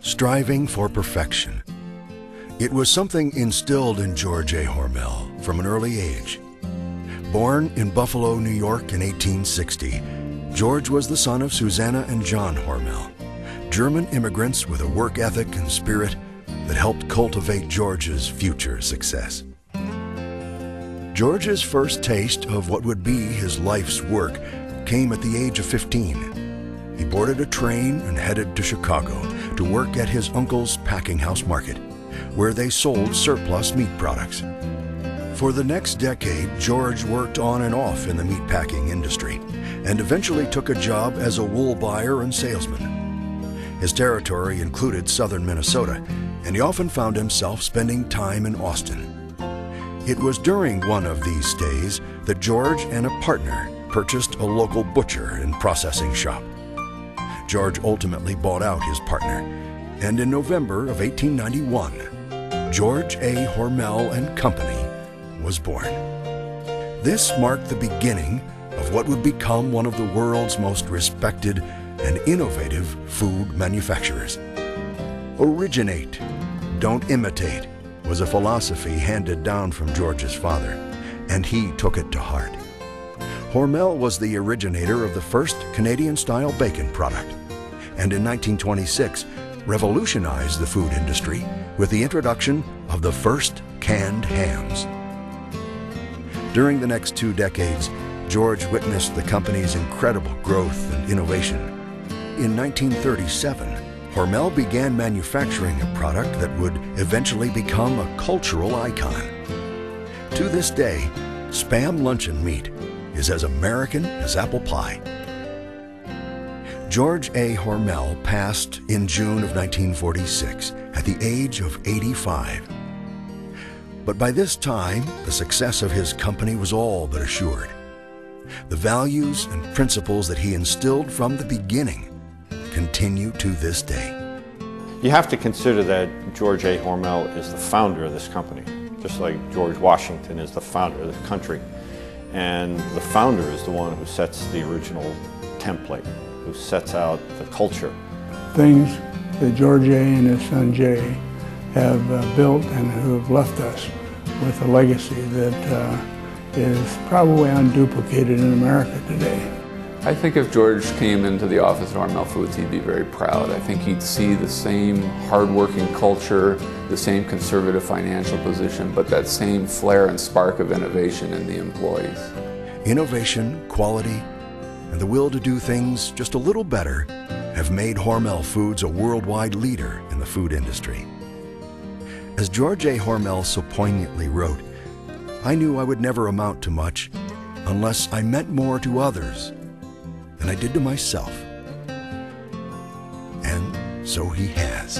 striving for perfection. It was something instilled in George A. Hormel from an early age. Born in Buffalo, New York in 1860, George was the son of Susanna and John Hormel, German immigrants with a work ethic and spirit that helped cultivate George's future success. George's first taste of what would be his life's work came at the age of 15. He boarded a train and headed to Chicago to work at his uncle's packing house market, where they sold surplus meat products. For the next decade, George worked on and off in the meatpacking industry and eventually took a job as a wool buyer and salesman. His territory included southern Minnesota, and he often found himself spending time in Austin. It was during one of these stays that George and a partner purchased a local butcher and processing shop. George ultimately bought out his partner, and in November of 1891, George A. Hormel and Company was born. This marked the beginning of what would become one of the world's most respected and innovative food manufacturers. Originate, don't imitate, was a philosophy handed down from George's father, and he took it to heart. Hormel was the originator of the first Canadian-style bacon product, and in 1926 revolutionized the food industry with the introduction of the first canned hams. During the next 2 decades, George witnessed the company's incredible growth and innovation. In 1937, Hormel began manufacturing a product that would eventually become a cultural icon. To this day, Spam luncheon meat is as American as apple pie. George A. Hormel passed in June of 1946 at the age of 85. But by this time, the success of his company was all but assured. The values and principles that he instilled from the beginning continue to this day. You have to consider that George A. Hormel is the founder of this company, just like George Washington is the founder of the country. And the founder is the one who sets the original template, who sets out the culture. Things that George A. and his son Jay have built and who have left us with a legacy that is probably unduplicated in America today. I think if George came into the office at Hormel Foods, he'd be very proud. I think he'd see the same hardworking culture, the same conservative financial position, but that same flair and spark of innovation in the employees. Innovation, quality, and the will to do things just a little better have made Hormel Foods a worldwide leader in the food industry. As George A. Hormel so poignantly wrote, "I knew I would never amount to much unless I meant more to others than I did to myself." And so he has.